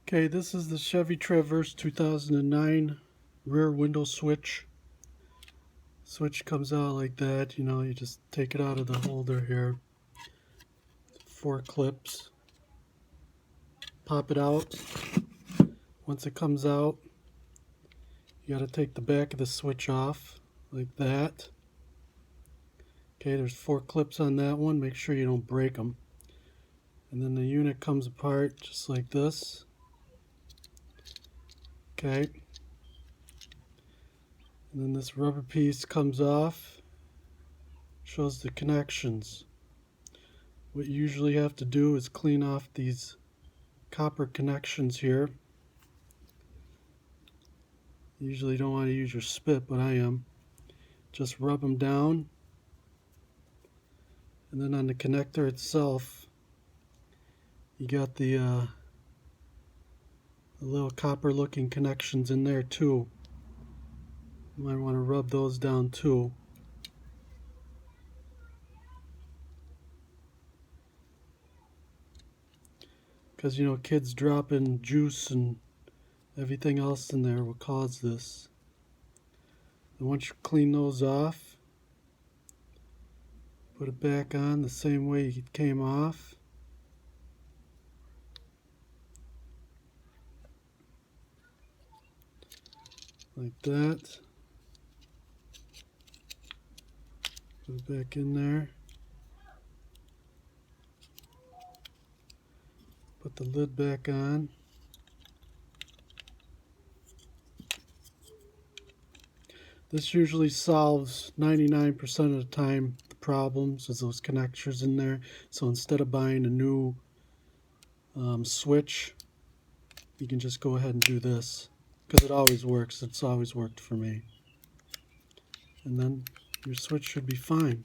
Okay, this is the Chevy Traverse 2009 rear window switch. Switch comes out like that, you just take it out of the holder here. 4 clips. Pop it out. Once it comes out, you got to take the back of the switch off like that. Okay, there's 4 clips on that one. Make sure you don't break them. And then the unit comes apart just like this. Okay. And then this rubber piece comes off. Shows the connections. What you usually have to do is clean off these copper connections here. You usually don't want to use your spit, but I am. Just rub them down. And then on the connector itself, you got the little copper looking connections in there too. You might want to rub those down too. Because kids dropping juice and everything else in there will cause this. And once you clean those off, put it back on the same way it came off. Like that. Put it back in there. Put the lid back on. This usually solves 99% of the time the problems is those connectors in there. So instead of buying a new switch, you can just go ahead and do this because it always works. It's always worked for me. And then your switch should be fine.